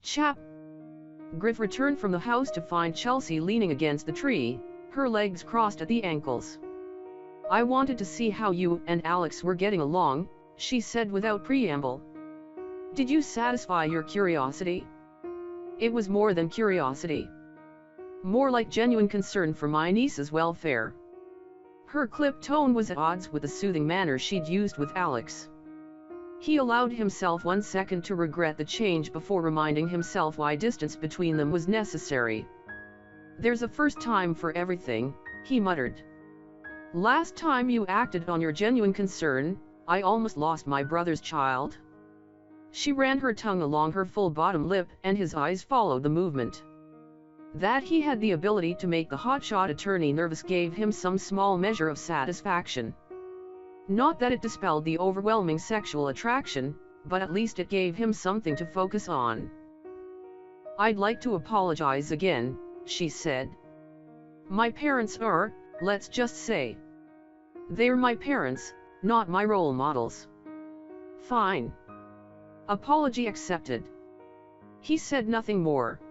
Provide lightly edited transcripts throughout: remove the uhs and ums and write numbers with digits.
Chap. Griff returned from the house to find Chelsea leaning against the tree, her legs crossed at the ankles. "I wanted to see how you and Alex were getting along," she said without preamble. "Did you satisfy your curiosity?" It was more than curiosity. More like genuine concern for my niece's welfare. Her clipped tone was at odds with the soothing manner she'd used with Alex. He allowed himself 1 second to regret the change before reminding himself why distance between them was necessary. "There's a first time for everything," he muttered. "Last time you acted on your genuine concern, I almost lost my brother's child." She ran her tongue along her full bottom lip and his eyes followed the movement. That he had the ability to make the hotshot attorney nervous gave him some small measure of satisfaction. Not that it dispelled the overwhelming sexual attraction, but at least it gave him something to focus on. "I'd like to apologize again," she said. "My parents are, let's just say. They're my parents, not my role models." "Fine. Apology accepted." He said nothing more.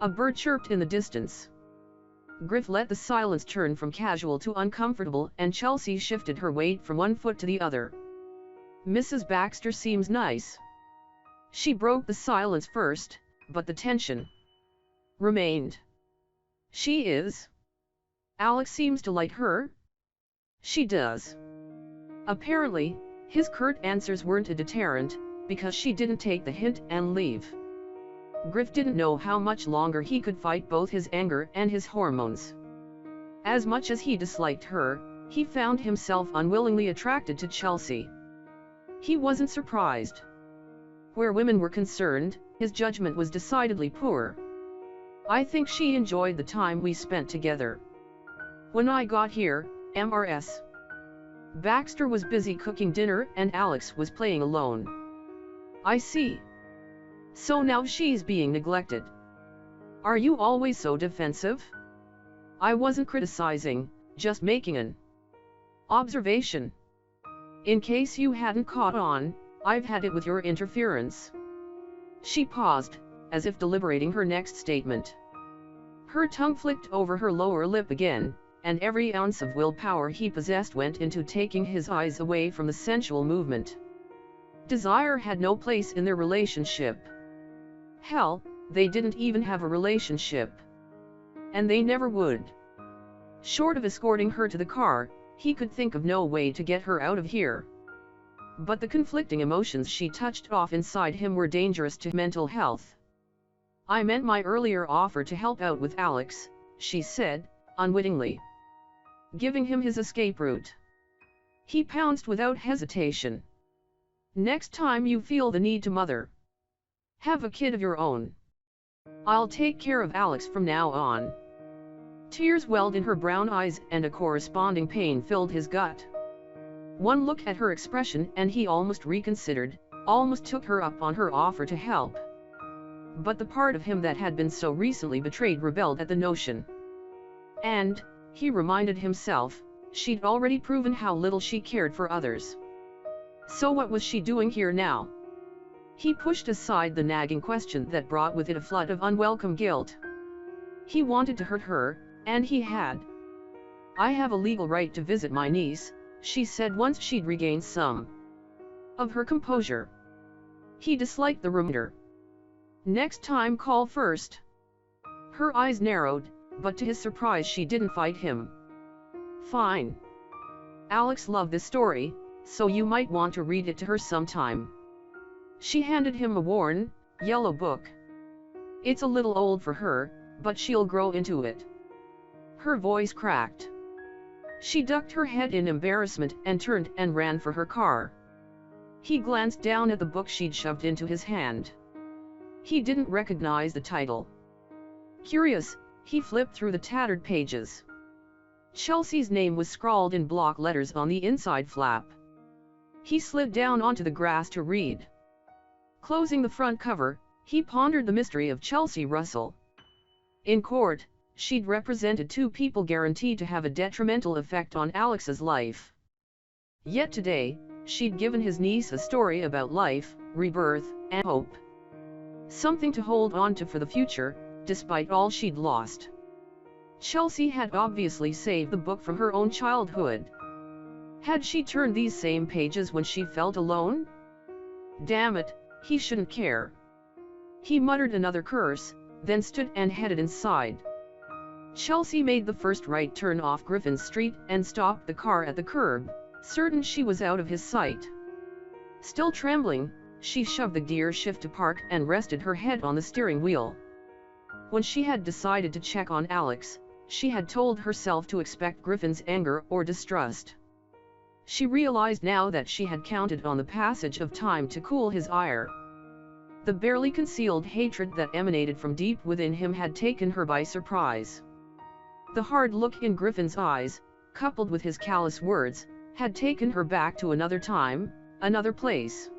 A bird chirped in the distance. Griff let the silence turn from casual to uncomfortable and Chelsea shifted her weight from one foot to the other. "Mrs. Baxter seems nice." She broke the silence first, but the tension remained. "She is. Alex seems to like her." "She does." Apparently, his curt answers weren't a deterrent, because she didn't take the hint and leave. Griff didn't know how much longer he could fight both his anger and his hormones. As much as he disliked her, he found himself unwillingly attracted to Chelsea. He wasn't surprised. Where women were concerned, his judgment was decidedly poor. "I think she enjoyed the time we spent together. When I got here, Mrs. Baxter was busy cooking dinner and Alex was playing alone." "I see. So now she's being neglected." "Are you always so defensive?" "I wasn't criticizing, just making an observation. In case you hadn't caught on, I've had it with your interference." She paused, as if deliberating her next statement. Her tongue flicked over her lower lip again, and every ounce of willpower he possessed went into taking his eyes away from the sensual movement. Desire had no place in their relationship. Hell, they didn't even have a relationship. And they never would. Short of escorting her to the car, he could think of no way to get her out of here. But the conflicting emotions she touched off inside him were dangerous to mental health. "I meant my earlier offer to help out with Alex," she said, unwittingly giving him his escape route. He pounced without hesitation. "Next time you feel the need to have a kid of your own. I'll take care of Alex from now on." Tears welled in her brown eyes and a corresponding pain filled his gut. One look at her expression and he almost reconsidered, almost took her up on her offer to help. But the part of him that had been so recently betrayed rebelled at the notion. And, he reminded himself, she'd already proven how little she cared for others. So what was she doing here now? He pushed aside the nagging question that brought with it a flood of unwelcome guilt. He wanted to hurt her, and he had. "I have a legal right to visit my niece," she said once she'd regained some of her composure. He disliked the reminder. "Next time call first." Her eyes narrowed, but to his surprise she didn't fight him. "Fine. Alex loved this story, so you might want to read it to her sometime." She handed him a worn, yellow book. "It's a little old for her, but she'll grow into it." Her voice cracked. She ducked her head in embarrassment and turned and ran for her car. He glanced down at the book she'd shoved into his hand. He didn't recognize the title. Curious, he flipped through the tattered pages. Chelsea's name was scrawled in block letters on the inside flap. He slid down onto the grass to read. Closing the front cover, he pondered the mystery of Chelsea Russell. In court, she'd represented two people guaranteed to have a detrimental effect on Alex's life. Yet today, she'd given his niece a story about life, rebirth, and hope. Something to hold on to for the future, despite all she'd lost. Chelsea had obviously saved the book from her own childhood. Had she turned these same pages when she felt alone? Damn it, he shouldn't care. He muttered another curse, then stood and headed inside. Chelsea made the first right turn off Griffin Street and stopped the car at the curb, certain she was out of his sight. Still trembling, she shoved the gear shift to park and rested her head on the steering wheel. When she had decided to check on Alex, she had told herself to expect Griffin's anger or distrust. She realized now that she had counted on the passage of time to cool his ire. The barely concealed hatred that emanated from deep within him had taken her by surprise. The hard look in Griffin's eyes, coupled with his callous words, had taken her back to another time, another place.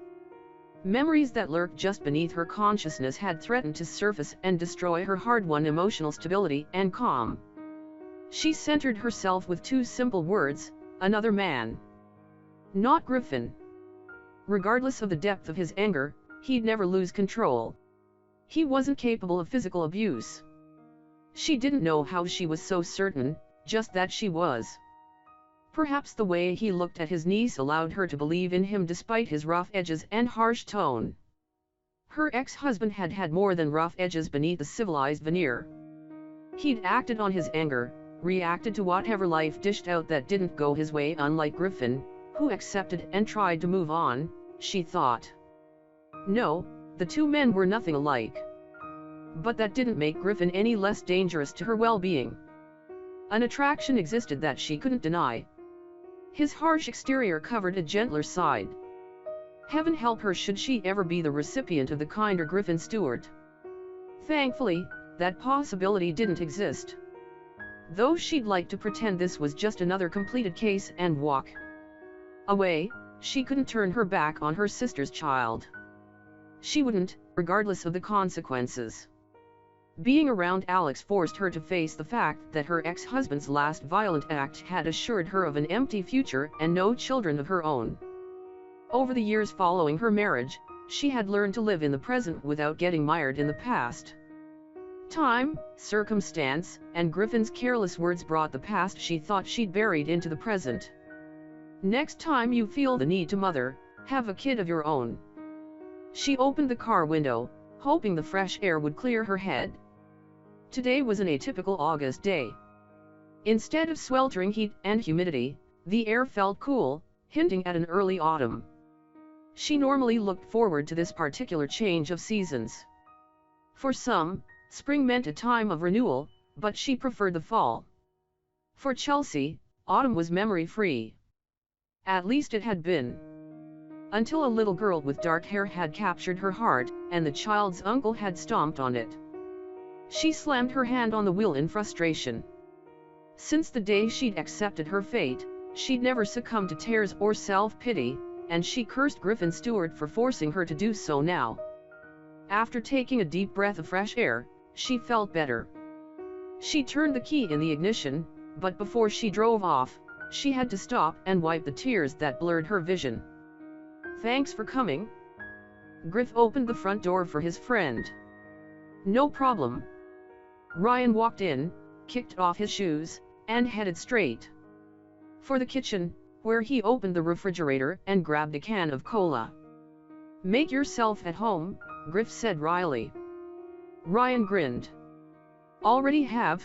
Memories that lurked just beneath her consciousness had threatened to surface and destroy her hard-won emotional stability and calm. She centered herself with two simple words: another man. Not Griffin. Regardless of the depth of his anger, he'd never lose control. He wasn't capable of physical abuse. She didn't know how she was so certain, just that she was. Perhaps the way he looked at his niece allowed her to believe in him despite his rough edges and harsh tone. Her ex-husband had had more than rough edges beneath the civilized veneer. He'd acted on his anger, reacted to whatever life dished out that didn't go his way, unlike Griffin, who accepted and tried to move on, she thought. No, the two men were nothing alike. But that didn't make Griffin any less dangerous to her well-being. An attraction existed that she couldn't deny. His harsh exterior covered a gentler side. Heaven help her should she ever be the recipient of the kinder Griffin Stewart. Thankfully, that possibility didn't exist. Though she'd like to pretend this was just another completed case and walk away, she couldn't turn her back on her sister's child. She wouldn't, regardless of the consequences. Being around Alex forced her to face the fact that her ex-husband's last violent act had assured her of an empty future and no children of her own. Over the years following her marriage, she had learned to live in the present without getting mired in the past. Time, circumstance, and Griffin's careless words brought the past she thought she'd buried into the present. Next time you feel the need to mother, have a kid of your own. She opened the car window, hoping the fresh air would clear her head. Today was an atypical August day. Instead of sweltering heat and humidity, the air felt cool, hinting at an early autumn. She normally looked forward to this particular change of seasons. For some, spring meant a time of renewal, but she preferred the fall. For Chelsea, autumn was memory-free. At least it had been. Until a little girl with dark hair had captured her heart, and the child's uncle had stomped on it. She slammed her hand on the wheel in frustration. Since the day she'd accepted her fate, she'd never succumbed to tears or self-pity, and she cursed Griffin Stewart for forcing her to do so now. After taking a deep breath of fresh air, she felt better. She turned the key in the ignition, but before she drove off, she had to stop and wipe the tears that blurred her vision. Thanks for coming. Griff opened the front door for his friend. No problem. Ryan walked in, kicked off his shoes, and headed straight for the kitchen, where he opened the refrigerator and grabbed a can of cola. Make yourself at home, Griff said wryly. Ryan grinned. Already have?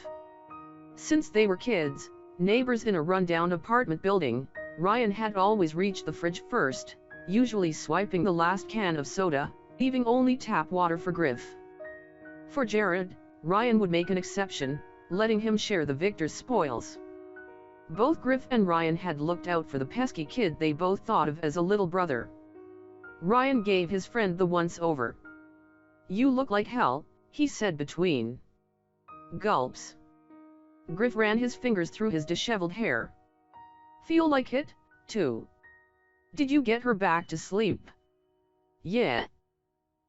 Since they were kids, neighbors in a rundown apartment building, Ryan had always reached the fridge first, usually swiping the last can of soda, leaving only tap water for Griff. For Jared, Ryan would make an exception, letting him share the victor's spoils. Both Griff and Ryan had looked out for the pesky kid they both thought of as a little brother. Ryan gave his friend the once-over. You look like hell, he said between gulps. Griff ran his fingers through his disheveled hair. Feel like it, too. Did you get her back to sleep? Yeah.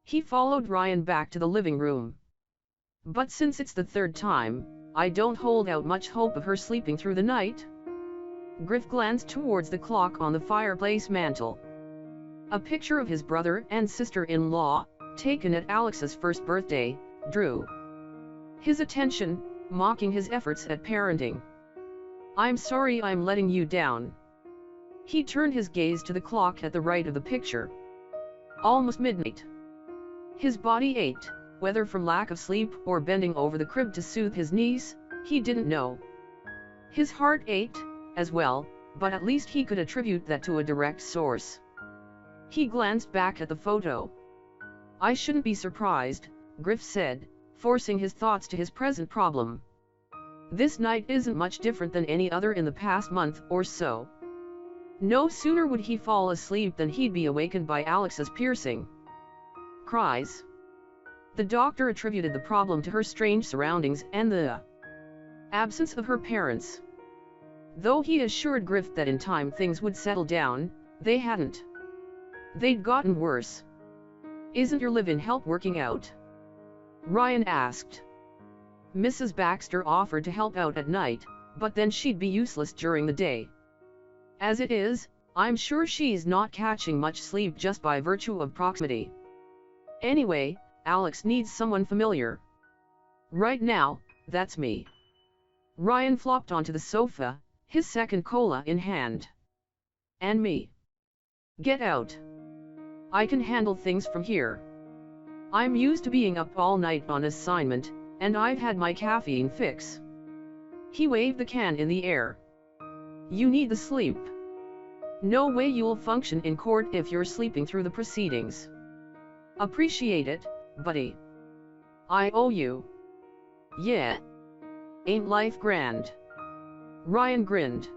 He followed Ryan back to the living room. But since it's the third time, I don't hold out much hope of her sleeping through the night. Griff glanced towards the clock on the fireplace mantel. A picture of his brother and sister-in-law, taken at Alex's first birthday, drew his attention, mocking his efforts at parenting. "I'm sorry I'm letting you down." He turned his gaze to the clock at the right of the picture. Almost midnight. His body ached, whether from lack of sleep or bending over the crib to soothe his niece, he didn't know. His heart ached, as well, but at least he could attribute that to a direct source. He glanced back at the photo. "I shouldn't be surprised," Griff said, forcing his thoughts to his present problem. This night isn't much different than any other in the past month or so. No sooner would he fall asleep than he'd be awakened by Alex's piercing cries. The doctor attributed the problem to her strange surroundings and the absence of her parents. Though he assured Griff that in time things would settle down, they hadn't. They'd gotten worse. "Isn't your live-in help working out?" Ryan asked. Mrs. Baxter offered to help out at night, but then she'd be useless during the day. As it is, I'm sure she's not catching much sleep just by virtue of proximity. Anyway, Alex needs someone familiar. Right now, that's me. Ryan flopped onto the sofa, his second cola in hand. "And me. Get out. I can handle things from here. I'm used to being up all night on assignment, and I've had my caffeine fix." He waved the can in the air. "You need the sleep. No way you'll function in court if you're sleeping through the proceedings. Appreciate it, buddy. I owe you." "Yeah. Ain't life grand?" Ryan grinned.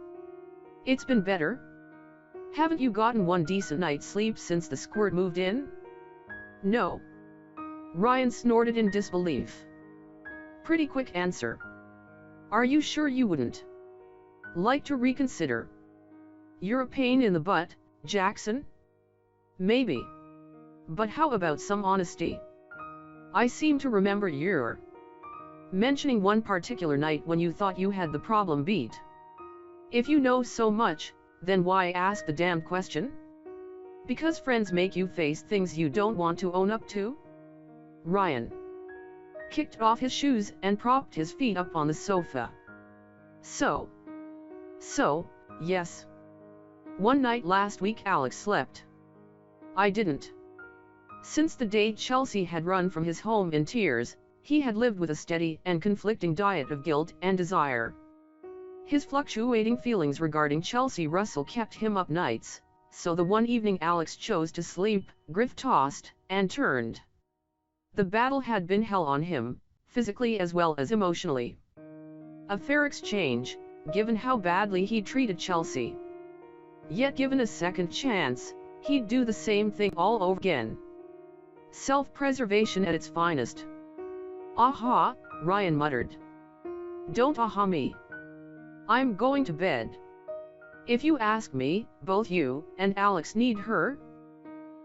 "It's been better. Haven't you gotten one decent night's sleep since the squirt moved in?" "No." Ryan snorted in disbelief. "Pretty quick answer. Are you sure you wouldn't like to reconsider?" "You're a pain in the butt, Jackson." "Maybe. But how about some honesty? I seem to remember you're mentioning one particular night when you thought you had the problem beat. If you know so much, then why ask the damned question? Because friends make you face things you don't want to own up to?" Ryan kicked off his shoes and propped his feet up on the sofa. So, yes. One night last week Alex slept. I didn't. Since the day Chelsea had run from his home in tears, he had lived with a steady and conflicting diet of guilt and desire. His fluctuating feelings regarding Chelsea Russell kept him up nights, so the one evening Alex chose to sleep, Griff tossed and turned. The battle had been hell on him, physically as well as emotionally. A fair exchange, given how badly he treated Chelsea. Yet given a second chance, he'd do the same thing all over again. Self-preservation at its finest. "Aha," Ryan muttered. "Don't aha me. I'm going to bed. If you ask me, both you and Alex need her.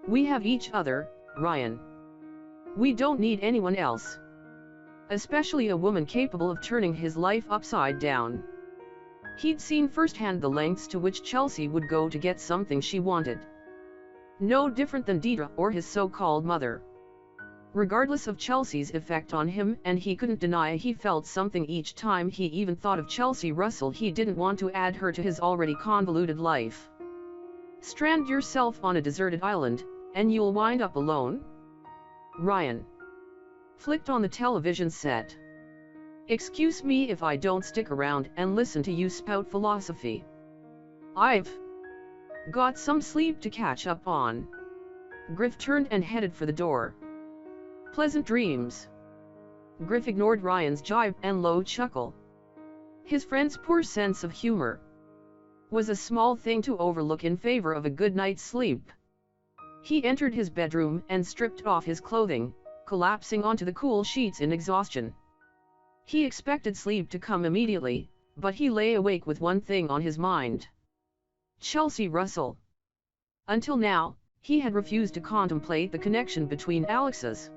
We have each other, Ryan. We don't need anyone else. Especially a woman capable of turning his life upside down." He'd seen firsthand the lengths to which Chelsea would go to get something she wanted. No different than Deidre or his so-called mother. Regardless of Chelsea's effect on him, and he couldn't deny he felt something each time he even thought of Chelsea Russell, he didn't want to add her to his already convoluted life. Strand yourself on a deserted island, and you'll wind up alone? Ryan flicked on the television set. "Excuse me if I don't stick around and listen to you spout philosophy. I've got some sleep to catch up on." Griff turned and headed for the door. "Pleasant dreams." Griff ignored Ryan's jibe and low chuckle. His friend's poor sense of humor was a small thing to overlook in favor of a good night's sleep. He entered his bedroom and stripped off his clothing, collapsing onto the cool sheets in exhaustion. He expected sleep to come immediately, but he lay awake with one thing on his mind. Chelsea Russell. Until now, he had refused to contemplate the connection between Alex's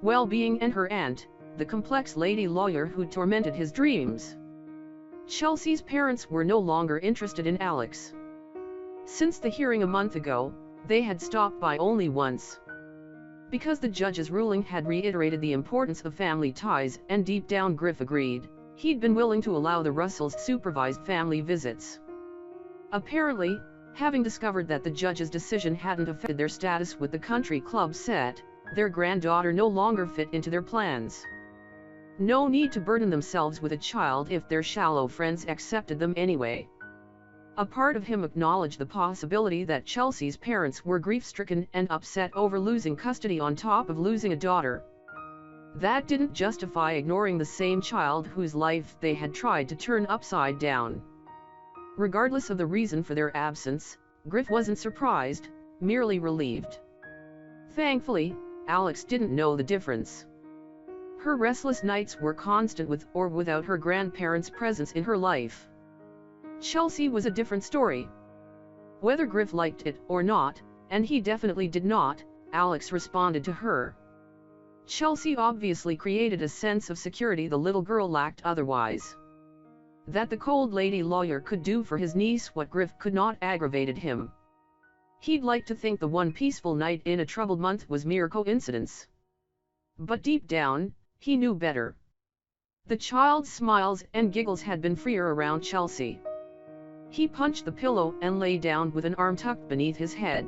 well-being and her aunt, the complex lady lawyer who tormented his dreams. Chelsea's parents were no longer interested in Alex. Since the hearing a month ago, they had stopped by only once. Because the judge's ruling had reiterated the importance of family ties, and deep down Griff agreed, he'd been willing to allow the Russells supervised family visits. Apparently, having discovered that the judge's decision hadn't affected their status with the country club set, their granddaughter no longer fit into their plans. No need to burden themselves with a child if their shallow friends accepted them anyway. A part of him acknowledged the possibility that Chelsea's parents were grief-stricken and upset over losing custody on top of losing a daughter. That didn't justify ignoring the same child whose life they had tried to turn upside down. Regardless of the reason for their absence, Griff wasn't surprised, merely relieved. Thankfully, Alex didn't know the difference. Her restless nights were constant with or without her grandparents' presence in her life. Chelsea was a different story. Whether Griff liked it or not, and he definitely did not, Alex responded to her. Chelsea obviously created a sense of security the little girl lacked otherwise. That the cold lady lawyer could do for his niece what Griff could not aggravated him. He'd like to think the one peaceful night in a troubled month was mere coincidence. But deep down, he knew better. The child's smiles and giggles had been freer around Chelsea. He punched the pillow and lay down with an arm tucked beneath his head.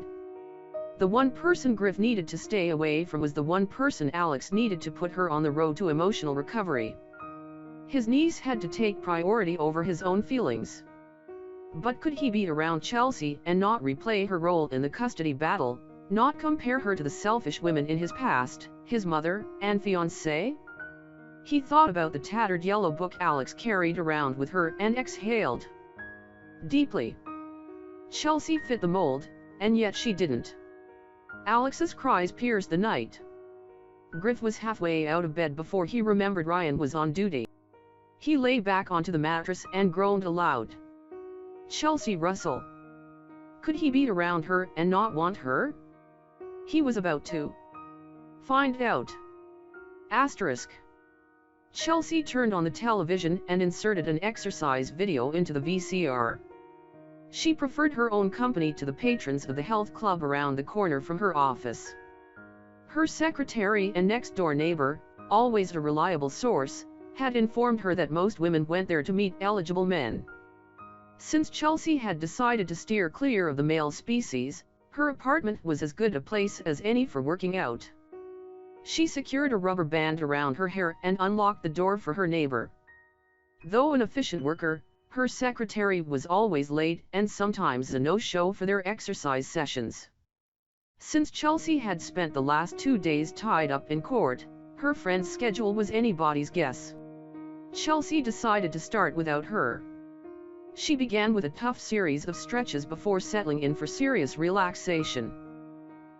The one person Griff needed to stay away from was the one person Alex needed to put her on the road to emotional recovery. His niece had to take priority over his own feelings. But could he be around Chelsea and not replay her role in the custody battle, not compare her to the selfish women in his past, his mother and fiancée? He thought about the tattered yellow book Alex carried around with her and exhaled deeply. Chelsea fit the mold, and yet she didn't. Alex's cries pierced the night. Griff was halfway out of bed before he remembered Ryan was on duty. He lay back onto the mattress and groaned aloud. Chelsea Russell. Could he be around her and not want her? He was about to find out. Asterisk. Chelsea turned on the television and inserted an exercise video into the VCR. She preferred her own company to the patrons of the health club around the corner from her office. Her secretary and next-door neighbor, always a reliable source, had informed her that most women went there to meet eligible men. Since Chelsea had decided to steer clear of the male species, her apartment was as good a place as any for working out. She secured a rubber band around her hair and unlocked the door for her neighbor. Though an efficient worker, her secretary was always late and sometimes a no-show for their exercise sessions. Since Chelsea had spent the last 2 days tied up in court, her friend's schedule was anybody's guess. Chelsea decided to start without her. She began with a tough series of stretches before settling in for serious relaxation.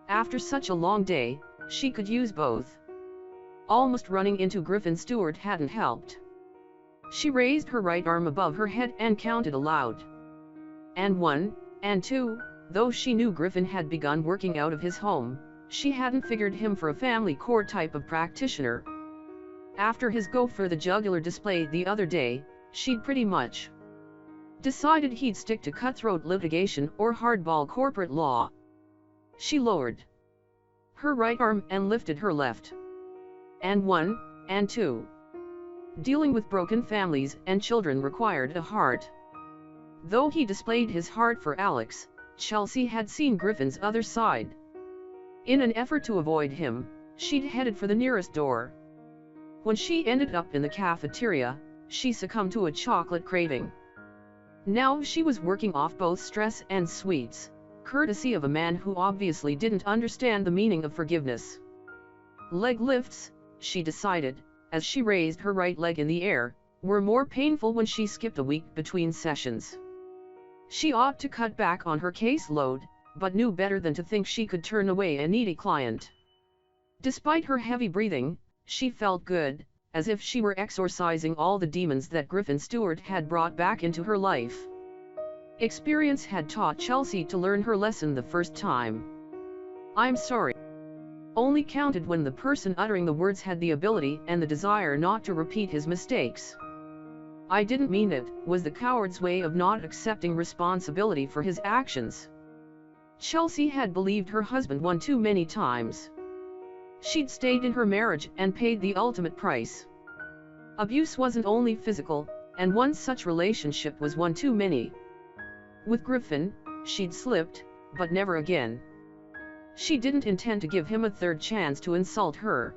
After such a long day, she could use both. Almost running into Griffin Stewart hadn't helped. She raised her right arm above her head and counted aloud. And 1, and 2, though she knew Griffin had begun working out of his home, she hadn't figured him for a family court type of practitioner. After his go for the jugular display the other day, she'd pretty much decided he'd stick to cutthroat litigation or hardball corporate law. She lowered her right arm and lifted her left. And 1, and 2. Dealing with broken families and children required a heart. Though he displayed his heart for Alex, Chelsea had seen Griffin's other side. In an effort to avoid him, she'd headed for the nearest door. When she ended up in the cafeteria, she succumbed to a chocolate craving. Now she was working off both stress and sweets, courtesy of a man who obviously didn't understand the meaning of forgiveness. Leg lifts, she decided, as she raised her right leg in the air, were more painful when she skipped a week between sessions. She ought to cut back on her caseload, but knew better than to think she could turn away a needy client. Despite her heavy breathing, she felt good, as if she were exorcising all the demons that Griffin Stewart had brought back into her life. Experience had taught Chelsea to learn her lesson the first time. "I'm sorry" only counted when the person uttering the words had the ability and the desire not to repeat his mistakes. "I didn't mean it," was the coward's way of not accepting responsibility for his actions. Chelsea had believed her husband one too many times. She'd stayed in her marriage and paid the ultimate price. Abuse wasn't only physical, and one such relationship was one too many. With Griffin, she'd slipped, but never again. She didn't intend to give him a third chance to insult her.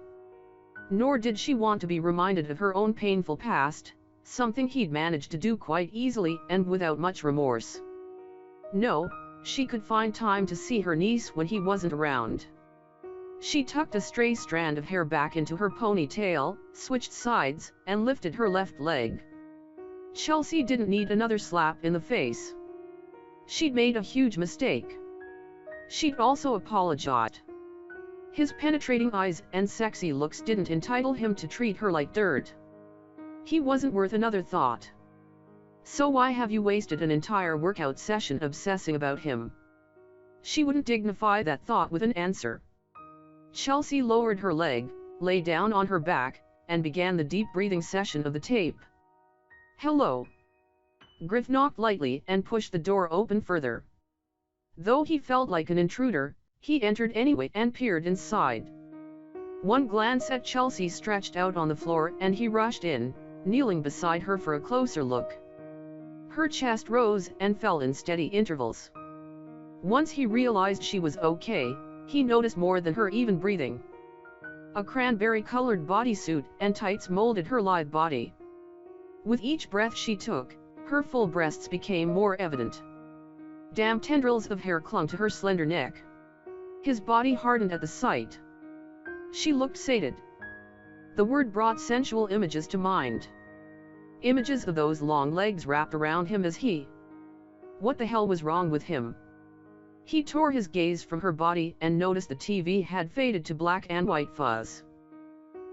Nor did she want to be reminded of her own painful past, something he'd managed to do quite easily and without much remorse. No, she could find time to see her niece when he wasn't around. She tucked a stray strand of hair back into her ponytail, switched sides, and lifted her left leg. Chelsea didn't need another slap in the face. She'd made a huge mistake. She'd also apologized. His penetrating eyes and sexy looks didn't entitle him to treat her like dirt. He wasn't worth another thought. So why have you wasted an entire workout session obsessing about him? She wouldn't dignify that thought with an answer. Chelsea lowered her leg, lay down on her back, and began the deep breathing session of the tape. Hello. Griff knocked lightly and pushed the door open further. Though he felt like an intruder, he entered anyway and peered inside. One glance at Chelsea stretched out on the floor and he rushed in, kneeling beside her for a closer look. Her chest rose and fell in steady intervals. Once he realized she was okay, he noticed more than her even breathing. A cranberry-colored bodysuit and tights molded her lithe body. With each breath she took, her full breasts became more evident. Damp tendrils of hair clung to her slender neck. His body hardened at the sight. She looked sated. The word brought sensual images to mind. Images of those long legs wrapped around him as he... What the hell was wrong with him? He tore his gaze from her body and noticed the TV had faded to black and white fuzz.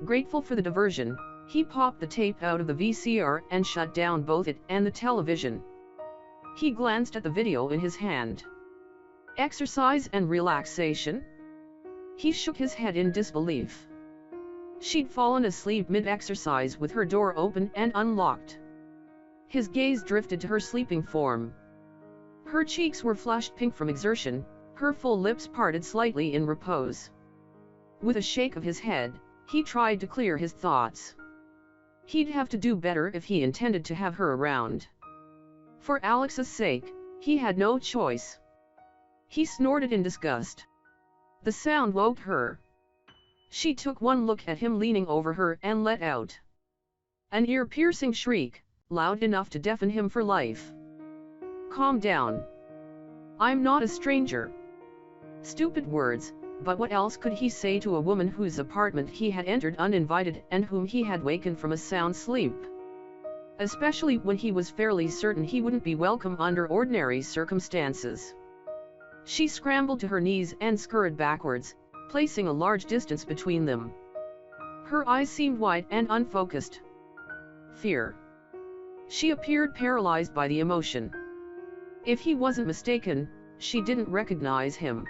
Grateful for the diversion, he popped the tape out of the VCR and shut down both it and the television. He glanced at the video in his hand. Exercise and relaxation? He shook his head in disbelief. She'd fallen asleep mid-exercise with her door open and unlocked. His gaze drifted to her sleeping form. Her cheeks were flushed pink from exertion, her full lips parted slightly in repose. With a shake of his head, he tried to clear his thoughts. He'd have to do better if he intended to have her around. For Alex's sake, he had no choice. He snorted in disgust. The sound woke her. She took one look at him leaning over her and let out an ear-piercing shriek, loud enough to deafen him for life. Calm down. I'm not a stranger. Stupid words, but what else could he say to a woman whose apartment he had entered uninvited and whom he had wakened from a sound sleep? Especially when he was fairly certain he wouldn't be welcome under ordinary circumstances. She scrambled to her knees and scurried backwards, placing a large distance between them. Her eyes seemed wide and unfocused. Fear. She appeared paralyzed by the emotion. If he wasn't mistaken, she didn't recognize him.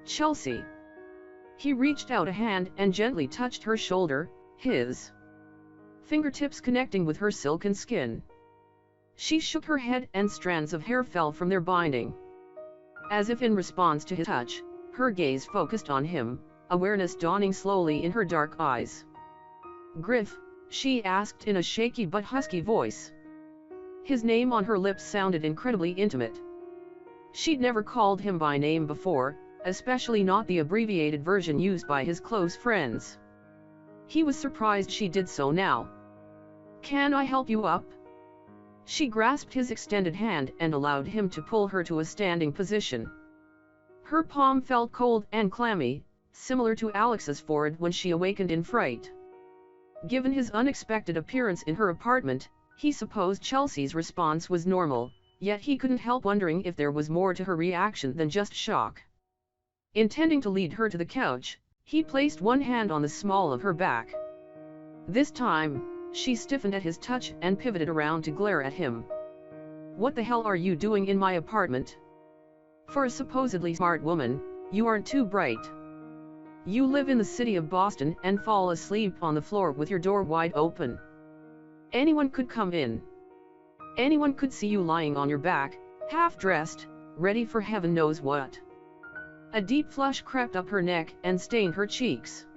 Chelsea. He reached out a hand and gently touched her shoulder, his fingertips connecting with her silken skin. She shook her head and strands of hair fell from their binding. As if in response to his touch, her gaze focused on him, awareness dawning slowly in her dark eyes. Griff, she asked in a shaky but husky voice. His name on her lips sounded incredibly intimate. She'd never called him by name before, especially not the abbreviated version used by his close friends. He was surprised she did so now. Can I help you up? She grasped his extended hand and allowed him to pull her to a standing position. Her palm felt cold and clammy, similar to Alex's forehead when she awakened in fright. Given his unexpected appearance in her apartment, he supposed Chelsea's response was normal, yet he couldn't help wondering if there was more to her reaction than just shock. Intending to lead her to the couch, he placed one hand on the small of her back. This time, she stiffened at his touch and pivoted around to glare at him. What the hell are you doing in my apartment? For a supposedly smart woman, you aren't too bright. You live in the city of Boston and fall asleep on the floor with your door wide open. Anyone could come in. Anyone could see you lying on your back, half-dressed, ready for heaven knows what. A deep flush crept up her neck and stained her cheeks.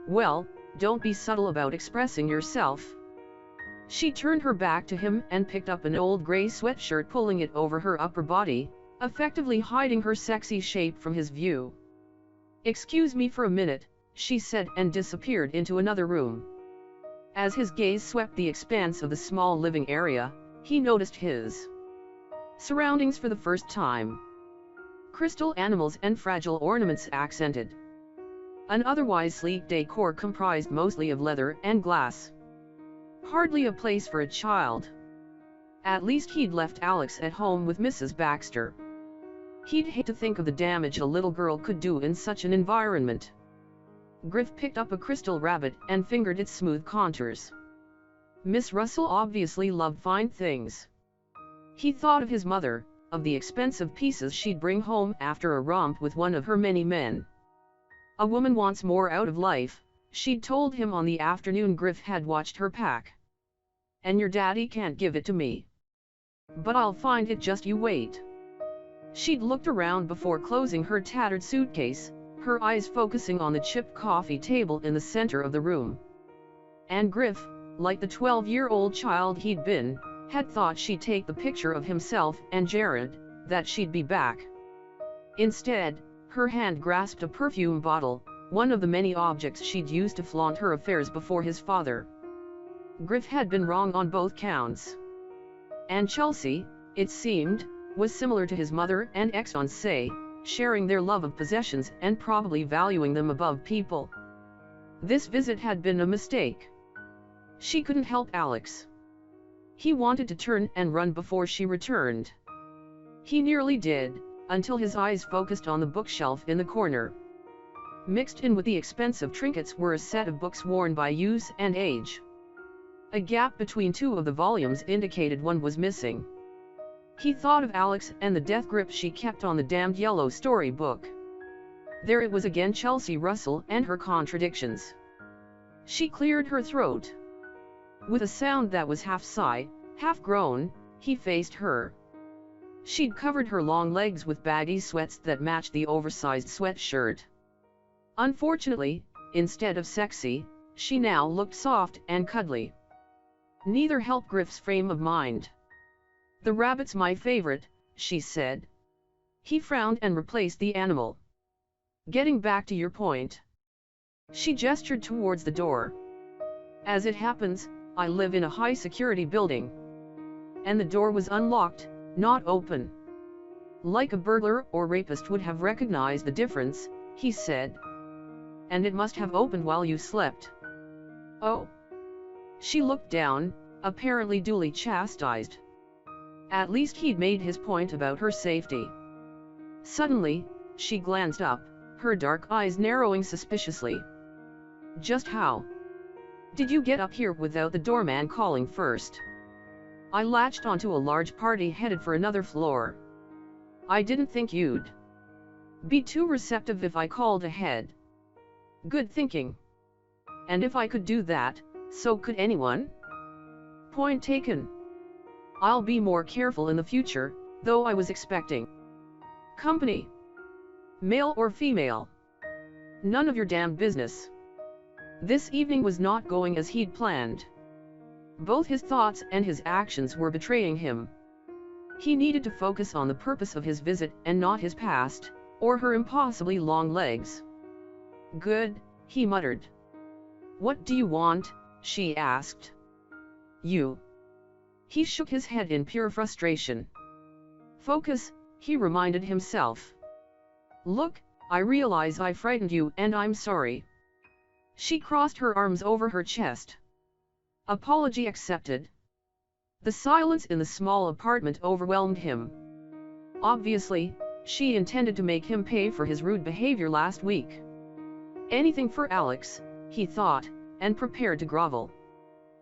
"Well, don't be subtle about expressing yourself." She turned her back to him and picked up an old gray sweatshirt, pulling it over her upper body, effectively hiding her sexy shape from his view. "Excuse me for a minute," she said, and disappeared into another room. As his gaze swept the expanse of the small living area, he noticed his surroundings for the first time. Crystal animals and fragile ornaments accented an otherwise sleek decor comprised mostly of leather and glass. Hardly a place for a child. At least he'd left Alex at home with Mrs. Baxter. He'd hate to think of the damage a little girl could do in such an environment. Griff picked up a crystal rabbit and fingered its smooth contours. Miss Russell obviously loved fine things. He thought of his mother, of the expensive pieces she'd bring home after a romp with one of her many men. A woman wants more out of life, she'd told him on the afternoon Griff had watched her pack. "And your daddy can't give it to me. But I'll find it, just you wait." She'd looked around before closing her tattered suitcase, her eyes focusing on the chipped coffee table in the center of the room. And Griff, like the 12-year-old child he'd been, had thought she'd take the picture of himself and Jared, that she'd be back. Instead, her hand grasped a perfume bottle, one of the many objects she'd used to flaunt her affairs before his father. Griff had been wrong on both counts. And Chelsea, it seemed, was similar to his mother and ex-fiancé, sharing their love of possessions and probably valuing them above people. This visit had been a mistake. She couldn't help Alex. He wanted to turn and run before she returned. He nearly did, until his eyes focused on the bookshelf in the corner. Mixed in with the expensive trinkets were a set of books worn by use and age. A gap between two of the volumes indicated one was missing. He thought of Alex and the death grip she kept on the damned yellow storybook. There it was again, Chelsea Russell and her contradictions. She cleared her throat. With a sound that was half sigh, half groan, he faced her. She'd covered her long legs with baggy sweats that matched the oversized sweatshirt. Unfortunately, instead of sexy, she now looked soft and cuddly. Neither helped Griff's frame of mind. "The rabbit's my favorite," she said. He frowned and replaced the animal. "Getting back to your point." She gestured towards the door. "As it happens, I live in a high-security building." And the door was unlocked, not open. "Like a burglar or rapist would have recognized the difference," he said. "And it must have opened while you slept." "Oh." She looked down, apparently duly chastised. At least he'd made his point about her safety. Suddenly, she glanced up, her dark eyes narrowing suspiciously. "Just how did you get up here without the doorman calling first?" "I latched onto a large party headed for another floor. I didn't think you'd be too receptive if I called ahead." "Good thinking. And if I could do that, so could anyone." "Point taken. I'll be more careful in the future, though I was expecting company. Male or female? None of your damn business." This evening was not going as he'd planned. Both his thoughts and his actions were betraying him. He needed to focus on the purpose of his visit and not his past, or her impossibly long legs. "Good," he muttered. "What do you want?" she asked. "You." He shook his head in pure frustration. "Focus," he reminded himself. "Look, I realize I frightened you and I'm sorry." She crossed her arms over her chest. Apology accepted. The silence in the small apartment overwhelmed him. Obviously, she intended to make him pay for his rude behavior last week. Anything for Alex, he thought, and prepared to grovel.